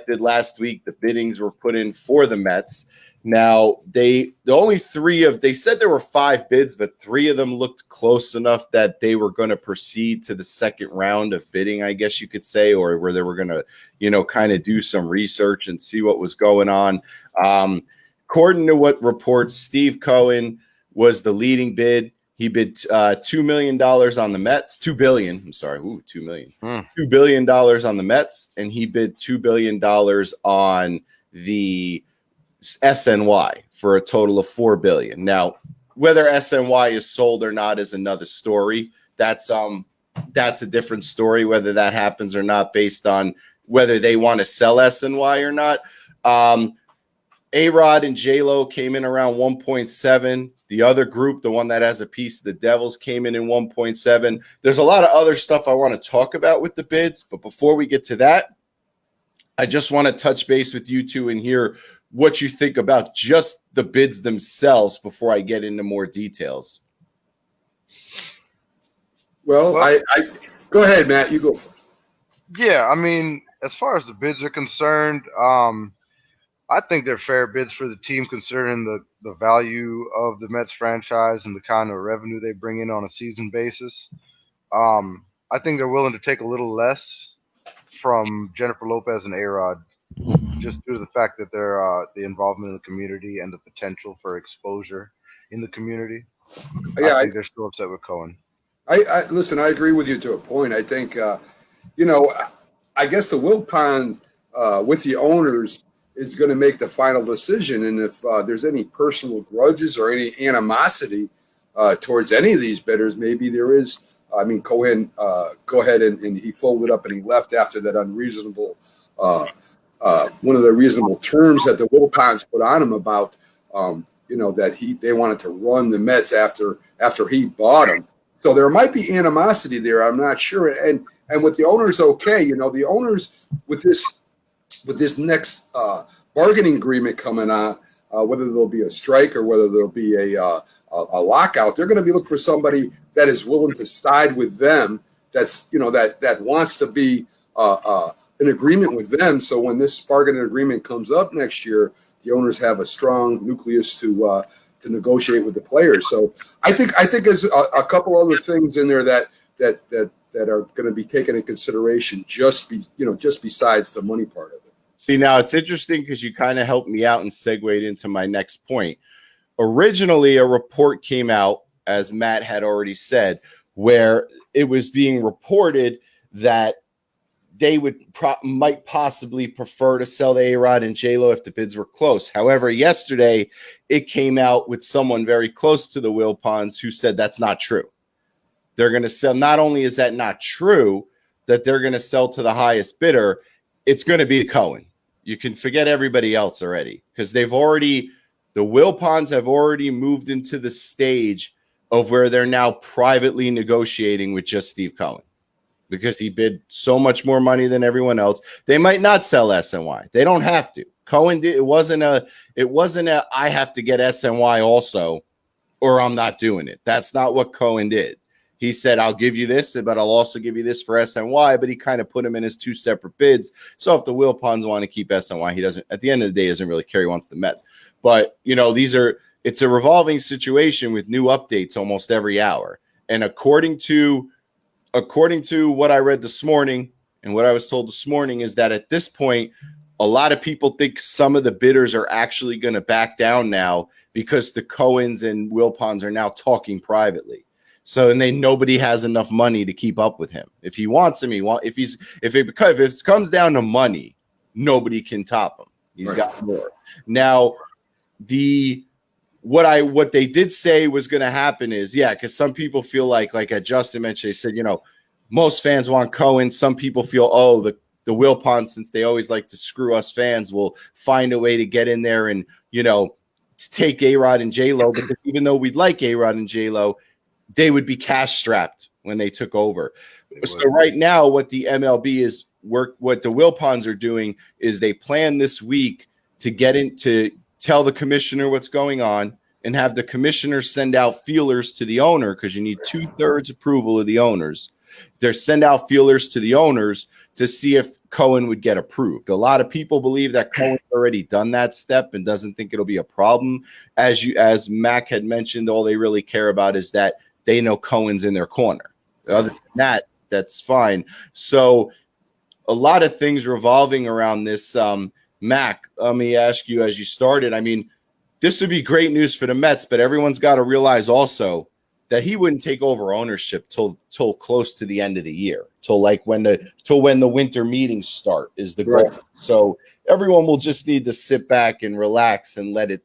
expected last week. The biddings were put in for the Mets. Now, they said there were 5 bids, but 3 of them looked close enough that they were going to proceed to the second round of bidding, I guess you could say, or where they were going to, kind of do some research and see what was going on. According to what reports, Steve Cohen was the leading bid. He bid $2 million on the Mets, $2 billion. I'm sorry. Ooh, $2 million. $2 billion on the Mets, and he bid $2 billion on the SNY for a total of $4 billion. Now, whether SNY is sold or not is another story. That's a different story, whether that happens or not, based on whether they want to sell SNY or not. A-Rod and J-Lo came in around 1.7. The other group, the one that has a piece of the Devils, came in 1.7. There's a lot of other stuff I want to talk about with the bids, but before we get to that, I just want to touch base with you two and hear what you think about just the bids themselves before I get into more details. Well, I go ahead, Matt. You go first. Yeah, I mean, as far as the bids are concerned, I think they're fair bids for the team considering the value of the Mets franchise and the kind of revenue they bring in on a season basis. I think they're willing to take a little less from Jennifer Lopez and A-Rod just due to the fact that they're the involvement in the community and the potential for exposure in the community. Yeah, I think they're still upset with Cohen. Listen, I agree with you to a point. I think, I guess the Wilpons with the owners is going to make the final decision. And if there's any personal grudges or any animosity towards any of these bidders, maybe there is. I mean, Cohen, go ahead and he folded up and he left after that unreasonable, one of the reasonable terms that the Wilpons put on him about, that they wanted to run the Mets after he bought them. So there might be animosity there. I'm not sure. And with the owners, okay, the owners with this next bargaining agreement coming on, whether there'll be a strike or whether there'll be a lockout, they're going to be looking for somebody that is willing to side with them. That's that wants to be an agreement with them. So when this bargaining agreement comes up next year, the owners have a strong nucleus to negotiate with the players. So I think there's a couple other things in there that are going to be taken into consideration just besides the money part of it. See, now it's interesting because you kind of helped me out and segued into my next point. Originally, a report came out, as Matt had already said, where it was being reported that they might possibly prefer to sell the A-Rod and J-Lo if the bids were close. However, yesterday, it came out with someone very close to the Wilpons who said that's not true. They're going to sell. Not only is that not true, that they're going to sell to the highest bidder, it's going to be Cohen. You can forget everybody else already because the Wilpons have already moved into the stage of where they're now privately negotiating with just Steve Cohen because he bid so much more money than everyone else. They might not sell SNY. They don't have to. Cohen did. It wasn't a I have to get SNY also or I'm not doing it. That's not what Cohen did. He said, I'll give you this, but I'll also give you this for SNY, but he kind of put him in his 2 separate bids. So if the Wilpons want to keep SNY, he doesn't, at the end of the day, doesn't really care. He wants the Mets. But, it's a revolving situation with new updates almost every hour. And according to what I read this morning and what I was told this morning is that at this point, a lot of people think some of the bidders are actually going to back down now because the Cohens and Wilpons are now talking privately. So nobody has enough money to keep up with him. If he wants him, if it comes down to money, nobody can top him. He's got more. Now, what they did say was going to happen is, because some people feel like Justin mentioned, they said, most fans want Cohen. Some people feel, the Wilpons, since they always like to screw us fans, will find a way to get in there and, take A-Rod and J-Lo. But even though we'd like A-Rod and J-Lo, they would be cash strapped when they took over. So right now, what the MLB is what the Wilpons are doing is they plan this week to get into tell the commissioner what's going on and have the commissioner send out feelers to the owner because you need 2/3 approval of the owners They send out feelers to the owners to see if Cohen would get approved. A lot of people believe that Cohen's already done that step and doesn't think it'll be a problem. As Mac had mentioned, all they really care about is that they know Cohen's in their corner. Other than that, that's fine. So a lot of things revolving around this. Mac, let me ask you, as you started, I mean, this would be great news for the Mets, but everyone's got to realize also that he wouldn't take over ownership till close to the end of the year, till when the winter meetings start is the goal. Right. So everyone will just need to sit back and relax and let it,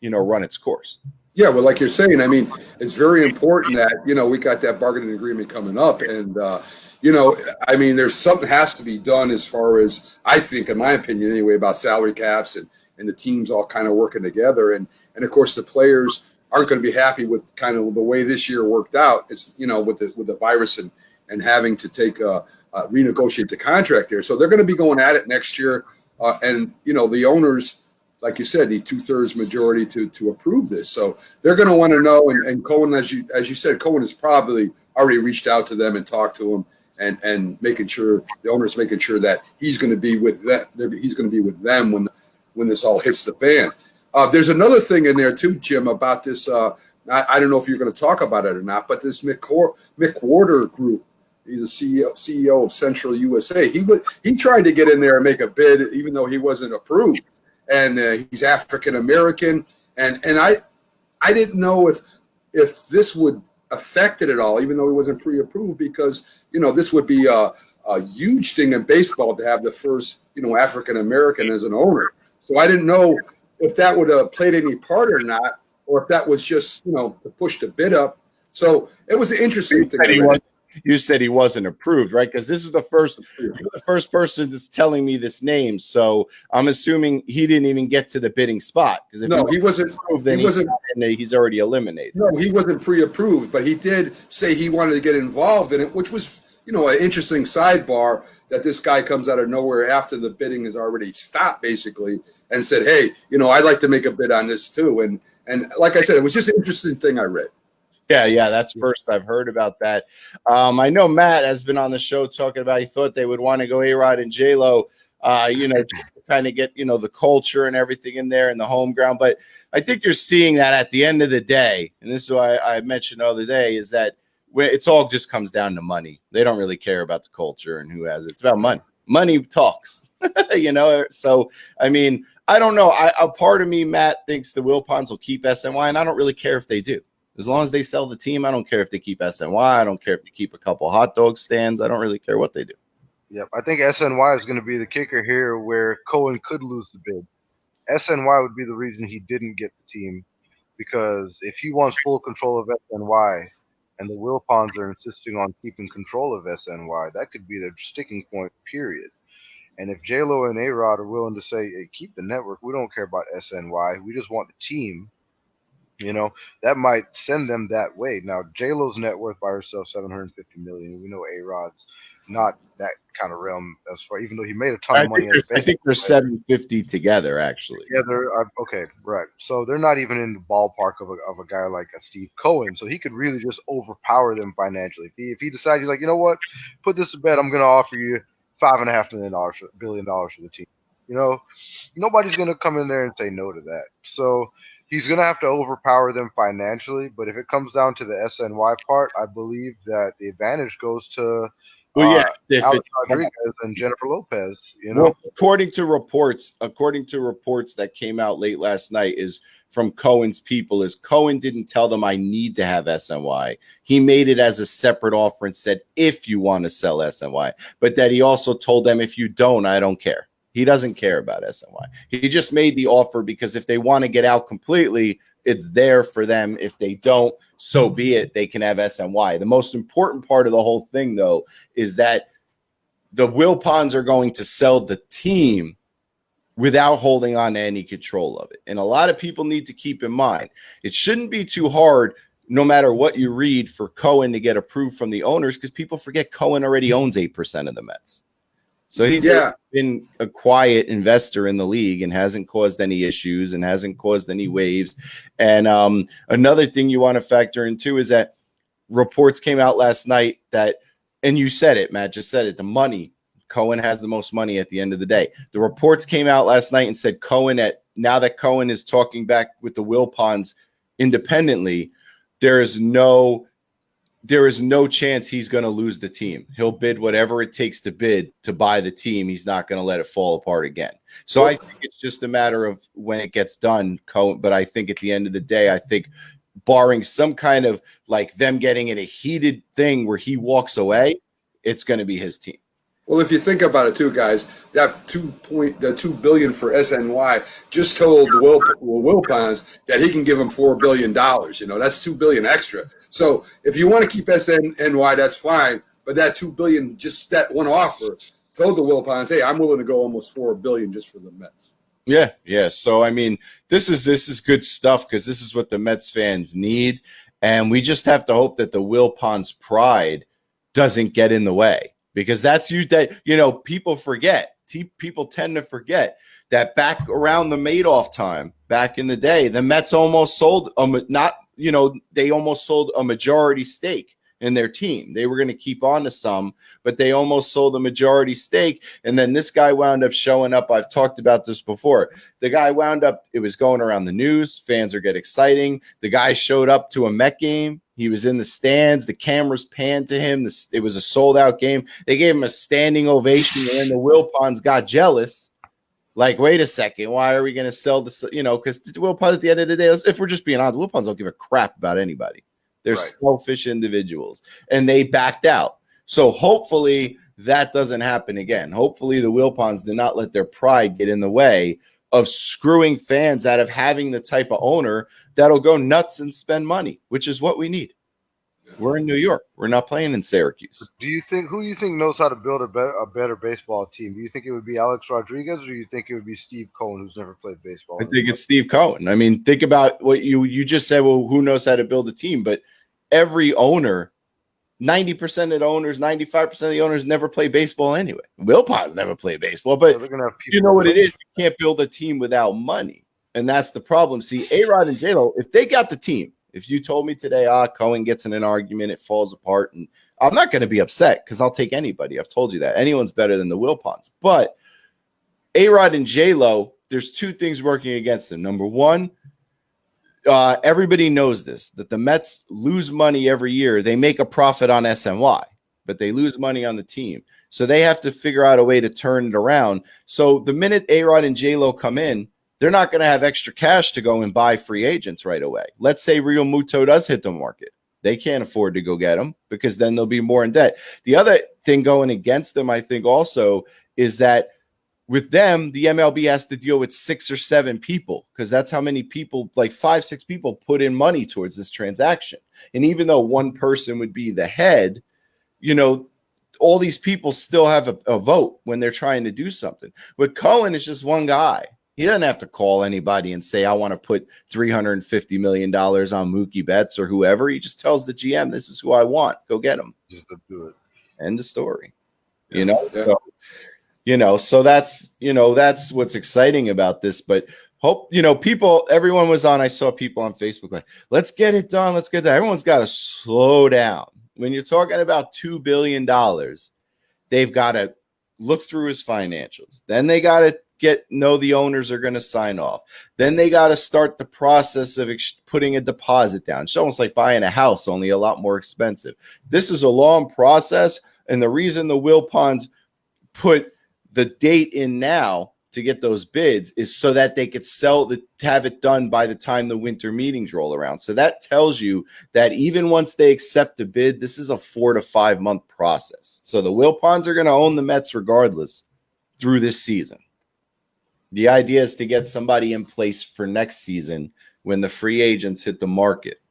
run its course. Yeah, well, like you're saying, I mean, it's very important that, we got that bargaining agreement coming up. And, I mean, there's something has to be done as far as, I think, in my opinion anyway, about salary caps and the teams all kind of working together. And of course, the players aren't going to be happy with kind of the way this year worked out. It's, with the virus and having to renegotiate the contract there. So they're going to be going at it next year. And, the owners, like you said, the 2/3 majority to approve this. So they're going to want to know. And Cohen, as you said, Cohen has probably already reached out to them and talked to them and making sure the owner's making sure that he's going to be with that. He's going to be with them when this all hits the fan. There's another thing in there too, Jim, about this. I don't know if you're going to talk about it or not, but this Mick Warder group. He's a CEO of Central USA. He tried to get in there and make a bid, even though he wasn't approved. And he's African American, and I didn't know if this would affect it at all, even though he wasn't pre-approved, because this would be a huge thing in baseball to have the first African American as an owner. So I didn't know if that would have played any part or not, or if that was just to push the bid up. So it was an interesting thing. You said he wasn't approved, right? Because this is the first person that's telling me this name. So I'm assuming he didn't even get to the bidding spot. Because he wasn't approved, then he's already eliminated. No, he wasn't pre-approved, but he did say he wanted to get involved in it, which was an interesting sidebar that this guy comes out of nowhere after the bidding has already stopped, basically, and said, "Hey, I'd like to make a bid on this too." And like I said, it was just an interesting thing I read. Yeah, that's first I've heard about that. I know Matt has been on the show talking about he thought they would want to go A-Rod and J-Lo, just to kind of get, the culture and everything in there and the home ground. But I think you're seeing that at the end of the day, and this is why I mentioned the other day, is that it's all just comes down to money. They don't really care about the culture and who has it. It's about money. Money talks, So, I mean, I don't know. A part of me, Matt, thinks the Wilpons will keep SNY, and I don't really care if they do. As long as they sell the team, I don't care if they keep SNY. I don't care if they keep a couple hot dog stands. I don't really care what they do. Yep, I think SNY is going to be the kicker here where Cohen could lose the bid. SNY would be the reason he didn't get the team, because if he wants full control of SNY and the Wilpons are insisting on keeping control of SNY, that could be their sticking point, period. And if J-Lo and A-Rod are willing to say, hey, keep the network, we don't care about SNY, we just want the team, that might send them that way. Now, J-Lo's net worth by herself, $750 million. We know A-Rod's not that kind of realm as far, even though he made a ton of money. I think they're 750 together, actually. Yeah, they're okay, right. So they're not even in the ballpark of a guy like a Steve Cohen. So he could really just overpower them financially. If he decides, he's like, you know what, put this to bed, I'm going to offer you $5.5 billion for the team. Nobody's going to come in there and say no to that. So he's going to have to overpower them financially, but if it comes down to the SNY part, I believe that the advantage goes to Alex Rodriguez and Jennifer Lopez. Well, according to reports that came out late last night is from Cohen's people, is Cohen didn't tell them I need to have SNY. He made it as a separate offer and said, if you want to sell SNY, but that he also told them, if you don't, I don't care. He doesn't care about SNY. He just made the offer because if they want to get out completely, it's there for them. If they don't, so be it. They can have SNY. The most important part of the whole thing, though, is that the Wilpons are going to sell the team without holding on to any control of it. And a lot of people need to keep in mind, it shouldn't be too hard, no matter what you read, for Cohen to get approved from the owners, because people forget Cohen already owns 8% of the Mets. So he's been a quiet investor in the league and hasn't caused any issues and hasn't caused any waves. And another thing you want to factor in too is that reports came out last night that and you said it, Matt just said it, the money. Cohen has the most money at the end of the day. The reports came out last night and said now that Cohen is talking back with the Wilpons independently, there is no chance he's going to lose the team. He'll bid whatever it takes to bid to buy the team. He's not going to let it fall apart again. So I think it's just a matter of when it gets done, Cohen. But I think at the end of the day, I think barring some kind of like them getting in a heated thing where he walks away, it's going to be his team. Well, if you think about it too, guys, that $2 billion for SNY just told Wilpons that he can give him $4 billion. You know, that's $2 billion extra. So if you want to keep SNY, that's fine. But that $2 billion, just that one offer, told the Wilpons, hey, I'm willing to go almost $4 billion just for the Mets. Yeah. So I mean, this is good stuff because this is what the Mets fans need, and we just have to hope that the Wilpons' pride doesn't get in the way. Because people forget. People tend to forget that back around the Madoff time, back in the day, the Mets almost sold they almost sold a majority stake in their team. They were going to keep on to some, but they almost sold a majority stake. And then this guy wound up showing up. I've talked about this before. The guy wound up, it was going around the news. Fans are getting exciting. The guy showed up to a Met game. He was in the stands. The cameras panned to him. It was a sold-out game. They gave him a standing ovation, and then the Wilpons got jealous. Like, wait a second, why are we going to sell this? Because the Wilpons at the end of the day, if we're just being honest, Wilpons don't give a crap about anybody. They're selfish individuals, and they backed out. So hopefully that doesn't happen again. Hopefully the Wilpons did not let their pride get in the way of screwing fans out of having the type of owner that'll go nuts and spend money, which is what we need. We're in New York. We're not playing in Syracuse. Who do you think knows how to build a better baseball team? Do you think it would be Alex Rodriguez, or do you think it would be Steve Cohen, who's never played baseball? I think it's Steve Cohen. I mean, think about what you just said. Well, who knows how to build a team? But every owner, 90% of the owners, 95% of the owners never play baseball anyway. Wilpons never play baseball, but you know what it is? You can't build a team without money. And that's the problem. See, A-Rod and J-Lo, if they got the team, if you told me today, Cohen gets in an argument, it falls apart, and I'm not going to be upset because I'll take anybody. I've told you that. Anyone's better than the Wilpons. But A-Rod and J-Lo, there's two things working against them. Number one, everybody knows this, that the Mets lose money every year. They make a profit on SNY, but they lose money on the team. So they have to figure out a way to turn it around. So the minute A-Rod and J-Lo come in, they're not going to have extra cash to go and buy free agents right away. Let's say Real Muto does hit the market. They can't afford to go get them because then they'll be more in debt. The other thing going against them, I think also, is that with them, the MLB has to deal with 6 or 7 people because that's how many people, like 5, 6 people put in money towards this transaction. And even though one person would be the head, all these people still have a vote when they're trying to do something. But Cohen is just one guy. He doesn't have to call anybody and say, I want to put $350 million on Mookie Betts or whoever. He just tells the GM, this is who I want. Go get him. Just to do it. End the story. Yeah. So that's what's exciting about this. But everyone was on. I saw people on Facebook like, let's get it done. Let's get that. Everyone's got to slow down. When you're talking about $2 billion, they've got to look through his financials. Then they got to know the owners are going to sign off. Then they got to start the process of putting a deposit down. It's almost like buying a house, only a lot more expensive. This is a long process. And the reason the Wilpons put the date in now to get those bids is so that they could have it done by the time the winter meetings roll around. So that tells you that even once they accept a bid, this is a 4 to 5 month process. So the Wilpons are going to own the Mets regardless through this season. The idea is to get somebody in place for next season when the free agents hit the market.